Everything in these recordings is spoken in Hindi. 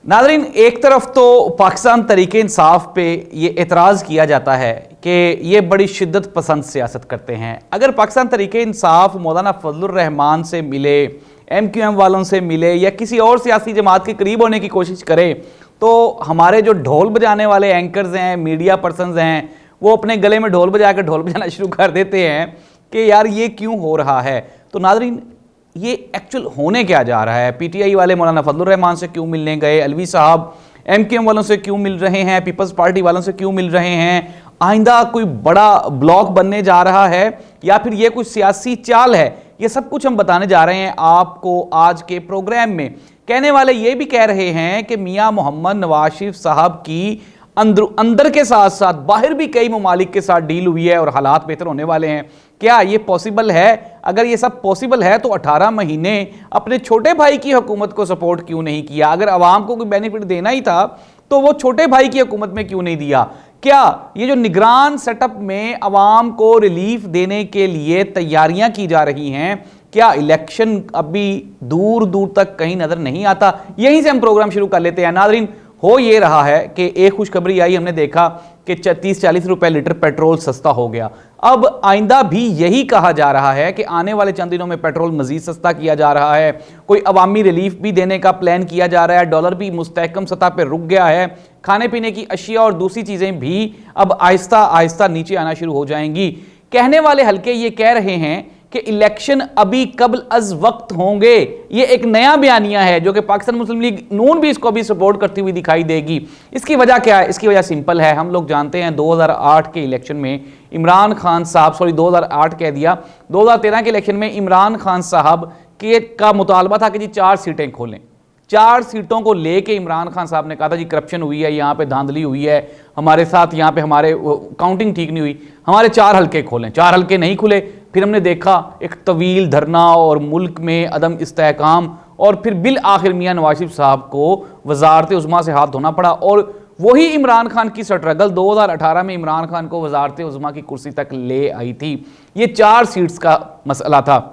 नाज़रीन, एक तरफ तो पाकिस्तान तरीके इंसाफ पे ये एतराज़ किया जाता है कि ये बड़ी शिद्दत पसंद सियासत करते हैं। अगर पाकिस्तान तरीके इंसाफ मौलाना फजलुर रहमान से मिले, MQM वालों से मिले या किसी और सियासी जमात के करीब होने की कोशिश करे तो हमारे जो ढोल बजाने वाले एंकर्स हैं, मीडिया पर्सनस हैं, वो अपने गले में ढोल बजा कर ढोल बजाना शुरू कर देते हैं कि यार ये क्यों हो रहा है। तो नाज़रीन, ये एक्चुअल होने क्या जा रहा है? PTI वाले मौलाना फजलुर रहमान से क्यों मिलने गए? अलवी साहब MQM वालों से क्यों मिल रहे हैं? पीपल्स पार्टी वालों से क्यों मिल रहे हैं? आइंदा कोई बड़ा ब्लॉक बनने जा रहा है या फिर ये कोई सियासी चाल है? ये सब कुछ हम बताने जा रहे हैं आपको आज के प्रोग्राम में। कहने वाले ये भी कह रहे हैं कि मियां मोहम्मद नवाज शरीफ साहब की अंदर के साथ साथ बाहर भी कई ममालिक के साथ डील हुई है और हालात बेहतर होने वाले हैं। क्या ये पॉसिबल है? अगर ये सब पॉसिबल है तो 18 महीने अपने छोटे भाई की हुकूमत को सपोर्ट क्यों नहीं किया? अगर आवाम को कोई बेनिफिट देना ही था तो वो छोटे भाई की हुकूमत में क्यों नहीं दिया? क्या ये जो निगरान सेटअप में आवाम को रिलीफ देने के लिए तैयारियां की जा रही हैं, क्या इलेक्शन अभी दूर दूर तक कहीं नजर नहीं आता? यहीं से हम प्रोग्राम शुरू कर लेते हैं। नाज़रीन, हो ये रहा है कि एक खुशखबरी आई, हमने देखा कि 30-40 रुपए लीटर पेट्रोल सस्ता हो गया। अब आइंदा भी यही कहा जा रहा है कि आने वाले चंद दिनों में पेट्रोल मजीद सस्ता किया जा रहा है। कोई अवामी रिलीफ भी देने का प्लान किया जा रहा है। डॉलर भी मुस्तहकम सतह पर रुक गया है। खाने पीने की अशिया और दूसरी चीज़ें भी अब आहिस्ता आहिस्ता नीचे आना शुरू हो जाएंगी। कहने वाले हल्के ये कह रहे हैं कि इलेक्शन अभी कब्ल अज वक्त होंगे। ये एक नया बयानिया है जो कि पाकिस्तान मुस्लिम लीग नून भी इसको अभी सपोर्ट करती हुई दिखाई देगी। इसकी वजह क्या है? इसकी वजह सिंपल है। हम लोग जानते हैं 2008 के इलेक्शन में इमरान खान साहब 2008 कह दिया, 2013 के इलेक्शन में इमरान खान साहब का मुतालबा था कि जी 4 सीटें खोलें। 4 सीटों को लेके इमरान खान साहब ने कहा था जी करप्शन हुई है, यहाँ पे धांधली हुई है, हमारे साथ यहाँ पे हमारे काउंटिंग ठीक नहीं हुई, हमारे 4 हल्के खोलें। 4 हल्के नहीं खुले। फिर हमने देखा एक तवील धरना और मुल्क में अदम इस्तेहकाम और फिर बिल आखिर मियां नवाज शरीफ साहब को वजारत उज़्मा से हाथ धोना पड़ा और वही इमरान खान की स्ट्रगल 2018 में इमरान खान को वजारत उज़्मा की कुर्सी तक ले आई थी। ये 4 सीट्स का मसला था।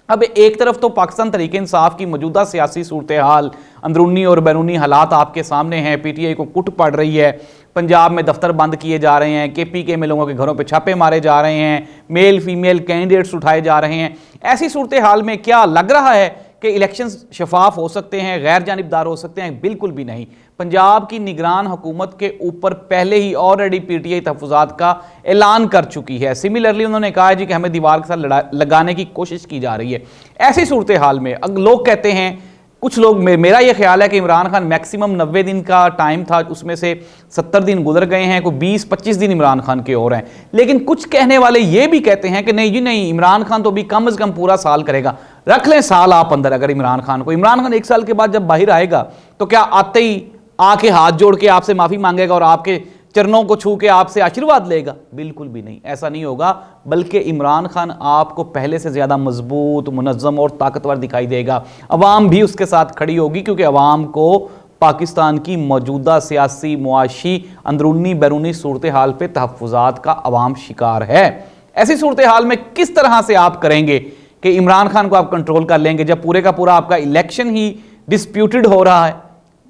अब एक तरफ तो पाकिस्तान तरीके इंसाफ की मौजूदा सियासी सूरत हाल, अंदरूनी और बैरूनी हालात आपके सामने हैं। PTI को कुट पड़ रही है। पंजाब में दफ्तर बंद किए जा रहे हैं, KPK में लोगों के घरों पे छापे मारे जा रहे हैं, मेल फीमेल कैंडिडेट्स उठाए जा रहे हैं। ऐसी सूरत हाल में क्या लग रहा है कि इलेक्शंस शफाफ हो सकते हैं, गैर जानिबदार हो सकते हैं? बिल्कुल भी नहीं। पंजाब की निगरान हुकूमत के ऊपर पहले ही ऑलरेडी PTI तहफ़्फ़ुज़ात का ऐलान कर चुकी है। सिमिलरली उन्होंने कहा है जी कि हमें दीवार के साथ लगाने की कोशिश की जा रही है। ऐसी सूरत हाल में लोग कहते हैं, कुछ लोग, मेरा ये ख्याल है कि इमरान खान मैक्सिमम 90 दिन का टाइम था, उसमें से 70 दिन गुजर गए हैं, कोई 20-25 दिन इमरान खान के और हैं। लेकिन कुछ कहने वाले ये भी कहते हैं कि नहीं जी नहीं, इमरान खान तो अभी कम से कम पूरा साल करेगा। रख लें साल आप अंदर। अगर इमरान खान 1 साल के बाद जब बाहर आएगा तो क्या आते ही आके हाथ जोड़ के आपसे माफ़ी मांगेगा और आपके चरणों को छू के आपसे आशीर्वाद लेगा? बिल्कुल भी नहीं, ऐसा नहीं होगा। बल्कि इमरान खान आपको पहले से ज़्यादा मजबूत, मुनज़्ज़म और ताकतवर दिखाई देगा। अवाम भी उसके साथ खड़ी होगी क्योंकि अवाम को पाकिस्तान की मौजूदा सियासी, मुआशी, अंदरूनी बैरूनी सूरत हाल पर तहफ़्फ़ुज़ात का अवाम शिकार है। ऐसी सूरत हाल में किस तरह से आप करेंगे कि इमरान खान को आप कंट्रोल कर लेंगे जब पूरे का पूरा आपका इलेक्शन ही डिस्प्यूटेड हो रहा है,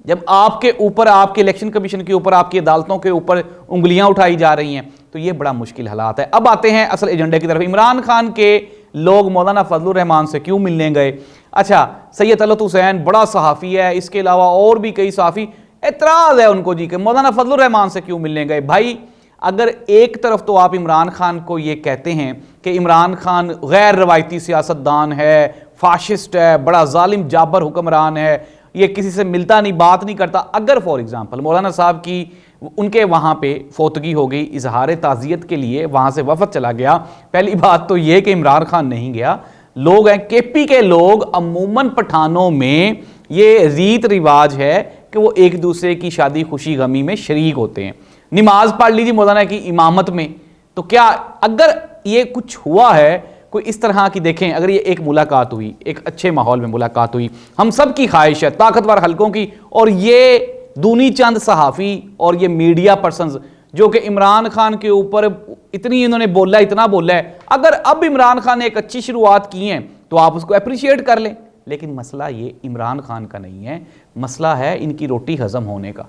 जब आपके ऊपर, आपके इलेक्शन कमीशन के ऊपर, आपकी अदालतों के ऊपर उंगलियां उठाई जा रही हैं? तो ये बड़ा मुश्किल हालात है। अब आते हैं असल एजेंडे की तरफ। इमरान खान के लोग मौलाना फजलुर रहमान से क्यों मिलने गए? अच्छा, सैयद तलत हुसैन बड़ा सहाफ़ी है, इसके अलावा और भी कई सहाफ़ी, एतराज़ है उनको जी कि मौलाना फजलुर रहमान से क्यों मिलने गए? भाई, अगर एक तरफ तो आप इमरान खान को ये कहते हैं कि इमरान खान गैर रवायती सियासतदान है, फाशिस्ट है, बड़ा जालिम जाबर हुक्मरान है, ये किसी से मिलता नहीं, बात नहीं करता। अगर फॉर एग्जांपल मौलाना साहब की उनके वहाँ पे फौतगी हो गई, इजहार ताज़ियत के लिए वहाँ से वफद चला गया, पहली बात तो ये कि इमरान खान नहीं गया। लोग हैं KP के लोग, अमूमन पठानों में ये रीत रिवाज है कि वो एक दूसरे की शादी खुशी गमी में शरीक होते हैं। नमाज पढ़ लीजिए मौलाना की इमामत में। तो क्या अगर ये कुछ हुआ है, कोई इस तरह की, देखें अगर ये एक मुलाकात हुई, एक अच्छे माहौल में मुलाकात हुई, हम सब की ख्वाहिश है ताकतवर हलकों की, और ये दूनी चंद सहाफ़ी और ये मीडिया पर्सनस जो कि इमरान खान के ऊपर इतनी इन्होंने बोला, इतना बोला है, अगर अब इमरान खान ने एक अच्छी शुरुआत की है तो आप उसको अप्रिशिएट कर लें। लेकिन मसला ये इमरान खान का नहीं है, मसला है इनकी रोटी हजम होने का,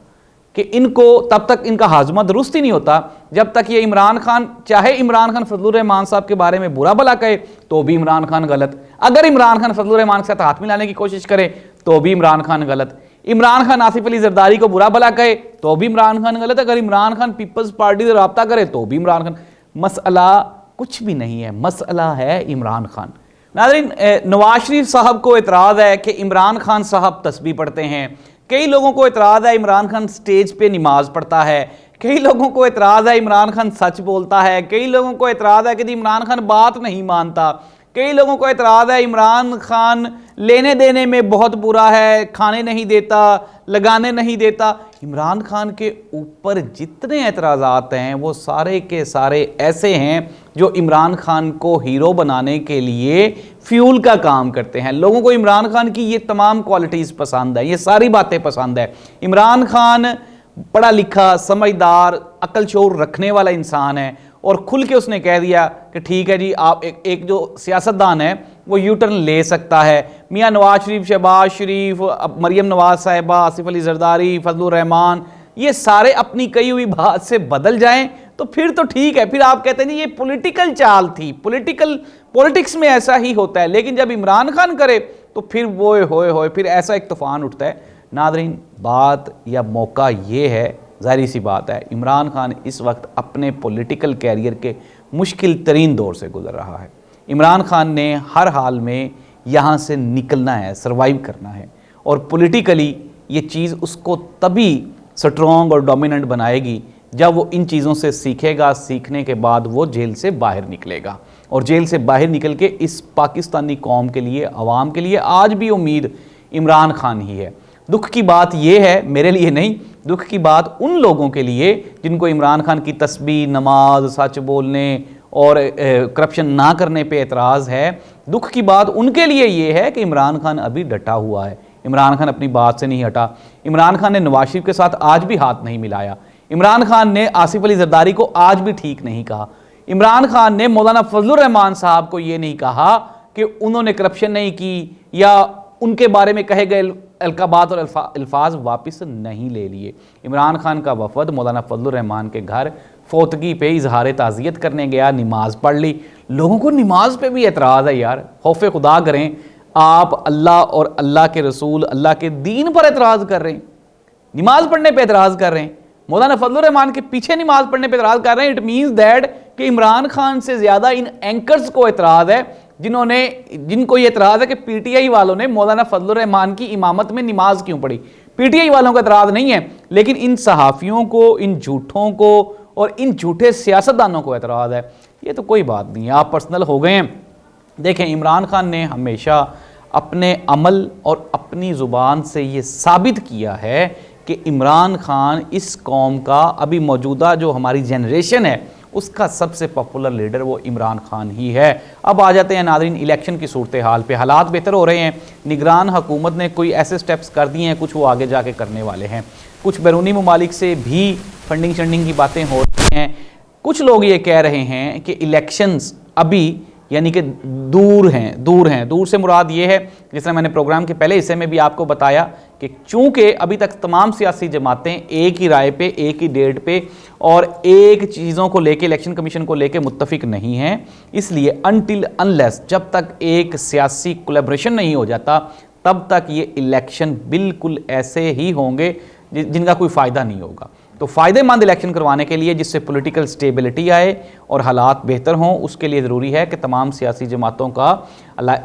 कि इनको तब तक इनका हाजमा दुरुस्त ही नहीं होता जब तक ये इमरान खान, चाहे इमरान खान फजलुर रहमान साहब के बारे में बुरा भला कहे तो भी इमरान खान गलत, अगर इमरान खान फजलुर रहमान के साथ हाथ मिलाने की कोशिश करे तो भी इमरान खान गलत, इमरान खान आसिफ अली जरदारी को बुरा भला कहे तो भी इमरान खान गलत, अगर इमरान खान पीपल्स पार्टी से रब्ता करे तो भी इमरान खान। मसला कुछ भी नहीं है, मसला है इमरान खान। नाज़रीन, नवाज शरीफ साहब को एतराज़ है कि इमरान खान साहब तस्बीह पढ़ते हैं, कई लोगों को एतराज़ है इमरान खान स्टेज पे नमाज पढ़ता है, कई लोगों को एतराज़ है इमरान खान सच बोलता है, कई लोगों को एतराज़ है कि इमरान खान बात नहीं मानता, कई लोगों को एतराज़ है इमरान खान लेने देने में बहुत बुरा है, खाने नहीं देता, लगाने नहीं देता। इमरान खान के ऊपर जितने एतराज़ात हैं वो सारे के सारे ऐसे हैं जो इमरान खान को हीरो बनाने के लिए फ्यूल का काम करते हैं। लोगों को इमरान खान की ये तमाम क्वालिटीज़ पसंद है, ये सारी बातें पसंद है। इमरान खान पढ़ा लिखा, समझदार, अक्ल शऊर रखने वाला इंसान है और खुल के उसने कह दिया कि ठीक है जी, आप एक जो सियासतदान है वो यू टर्न ले सकता है। मियाँ नवाज शरीफ, शहबाज शरीफ, मरियम नवाज साहिबा, आसिफ अली जरदारी, फजलुर रहमान, ये सारे अपनी कही हुई बात से बदल जाएं तो फिर तो ठीक है, फिर आप कहते हैं ये पॉलिटिकल चाल थी, पॉलिटिक्स में ऐसा ही होता है। लेकिन जब इमरान खान करे तो फिर वो होए फिर ऐसा एक तूफान उठता है। नादरीन, बात या मौका ये है, ज़ाहिर सी बात है इमरान खान इस वक्त अपने पॉलिटिकल कैरियर के मुश्किल तरीन दौर से गुजर रहा है। इमरान खान ने हर हाल में यहाँ से निकलना है, सरवाइव करना है, और पॉलिटिकली ये चीज़ उसको तभी स्ट्रॉन्ग और डोमिनेंट बनाएगी जब वो इन चीज़ों से सीखेगा। सीखने के बाद वो जेल से बाहर निकलेगा, और जेल से बाहर निकल के इस पाकिस्तानी कौम के लिए, आवाम के लिए आज भी उम्मीद इमरान खान ही है। दुख की बात यह है, मेरे लिए नहीं, दुख की बात उन लोगों के लिए जिनको इमरान खान की तस्बीह, नमाज, सच बोलने और करप्शन ना करने पे एतराज़ है। दुख की बात उनके लिए ये है कि इमरान खान अभी डटा हुआ है, इमरान खान अपनी बात से नहीं हटा। इमरान खान ने नवाज शरीफ के साथ आज भी हाथ नहीं मिलाया, इमरान खान ने आसिफ अली जरदारी को आज भी ठीक नहीं कहा, इमरान खान ने मौलाना फजलुर रहमान साहब को ये नहीं कहा कि उन्होंने करप्शन नहीं की या उनके बारे में कहे गए अलकाबात और अल्फाज वापस नहीं ले लिए। इमरान खान का वफद मौलाना फजलुर रहमान के घर फोतगी पे इजहार ताज़ियत करने गया, नमाज पढ़ ली। लोगों को नमाज पे भी एतराज़ है यार, खौफ खुदा करें। आप अल्लाह और अल्लाह के रसूल, अल्लाह के दीन पर एतराज़ कर रहे हैं, नमाज पढ़ने पे एतराज़ कर रहे हैं, मौलाना फजलुर रहमान के पीछे नमाज पढ़ने पे एतराज़ कर रहे हैं। इट मीन्स दैट कि इमरान खान से ज़्यादा इन एंकर्स को एतराज़ है जिनको ये एतराज़ है कि पीटीआई वालों ने मौलाना फजलुर रहमान की इमामत में नमाज क्यों पढ़ी। पीटीआई वालों का एतराज़ नहीं है, लेकिन इन सहाफ़ियों को, इन झूठों को और इन झूठे सियासतदानों को एतराज़ है। ये तो कोई बात नहीं है, आप पर्सनल हो गए हैं। देखें, इमरान खान ने हमेशा अपने अमल और अपनी ज़ुबान से ये साबित किया है कि इमरान खान इस कौम का, अभी मौजूदा जो हमारी जनरेशन है उसका सबसे पॉपुलर लीडर वो इमरान खान ही है। अब आ जाते हैं नाज़रीन इलेक्शन की सूरत हाल पे। हालात बेहतर हो रहे हैं, निगरान हुकूमत ने कोई ऐसे स्टेप्स कर दिए हैं, कुछ वो आगे जाके करने वाले हैं। कुछ बैरूनी ममालिक से भी फंडिंग शंडिंग की बातें हो रही हैं। कुछ लोग ये कह रहे हैं कि इलेक्शंस अभी यानी कि दूर से मुराद ये है, जिस तरह मैंने प्रोग्राम के पहले हिस्से में भी आपको बताया कि चूंकि अभी तक तमाम सियासी जमातें एक ही राय पे, एक ही डेट पे और एक चीज़ों को लेके, इलेक्शन कमीशन को लेके मुत्तफिक नहीं हैं, इसलिए अनटिल अनलेस, जब तक एक सियासी कोलैबोरेशन नहीं हो जाता, तब तक ये इलेक्शन बिल्कुल ऐसे ही होंगे जिनका कोई फ़ायदा नहीं होगा। तो फ़ायदेमंद इलेक्शन करवाने के लिए, जिससे पॉलिटिकल स्टेबिलिटी आए और हालात बेहतर हों, उसके लिए ज़रूरी है कि तमाम सियासी जमातों का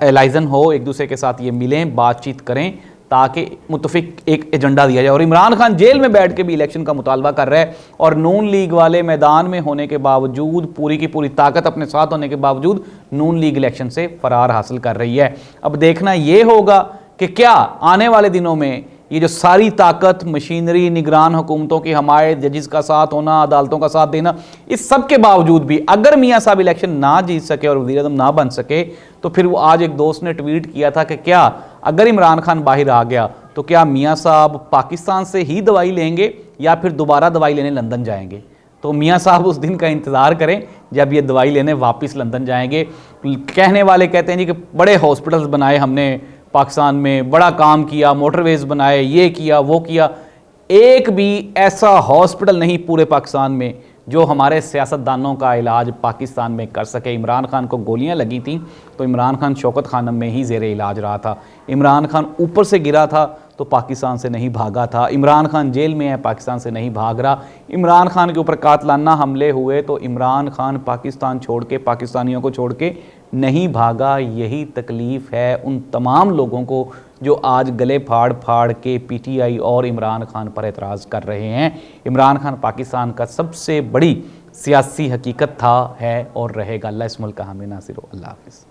एलाइजन हो, एक दूसरे के साथ ये मिलें, बातचीत करें, ताकि मुत्तफिक एक एजेंडा दिया जाए। और इमरान खान जेल में बैठ के भी इलेक्शन का मुतालबा कर रहा है, और नून लीग वाले मैदान में होने के बावजूद, पूरी की पूरी ताकत अपने साथ होने के बावजूद, नून लीग इलेक्शन से फरार हासिल कर रही है। अब देखना ये होगा कि क्या आने वाले दिनों में ये जो सारी ताकत, मशीनरी, निगरान हुकूमतों की हमायत, जजिस का साथ होना, अदालतों का साथ देना, इस सब के बावजूद भी अगर मियाँ साहब इलेक्शन ना जीत सके और वज़ीर आज़म ना बन सके, तो फिर वो आज एक दोस्त ने ट्वीट किया था कि क्या अगर इमरान खान बाहर आ गया तो क्या मियाँ साहब पाकिस्तान से ही दवाई लेंगे या फिर दोबारा दवाई लेने लंदन जाएंगे। तो मियाँ साहब उस दिन का इंतज़ार करें जब ये दवाई लेने वापस लंदन जाएंगे। कहने वाले कहते हैं जी कि बड़े हॉस्पिटल्स बनाए हमने, पाकिस्तान में बड़ा काम किया, मोटरवेज बनाए, ये किया वो किया। एक भी ऐसा हॉस्पिटल नहीं पूरे पाकिस्तान में जो हमारे सियासतदानों का इलाज पाकिस्तान में कर सके। इमरान खान को गोलियां लगी थी तो इमरान खान शौकत खानम में ही ज़ेरे इलाज रहा था। इमरान खान ऊपर से गिरा था तो पाकिस्तान से नहीं भागा था। इमरान खान जेल में है, पाकिस्तान से नहीं भाग रहा। इमरान खान के ऊपर कातलाना हमले हुए तो इमरान खान पाकिस्तान छोड़ के, पाकिस्तानियों को छोड़ के नहीं भागा। यही तकलीफ़ है उन तमाम लोगों को जो आज गले फाड़ फाड़ के पीटीआई और इमरान खान पर एतराज़ कर रहे हैं। इमरान खान पाकिस्तान का सबसे बड़ी सियासी हकीकत था, है और रहेगा। अल्लाह इस मुल्क का हामी नासिर हो। अल्लाह हाफ़िज़।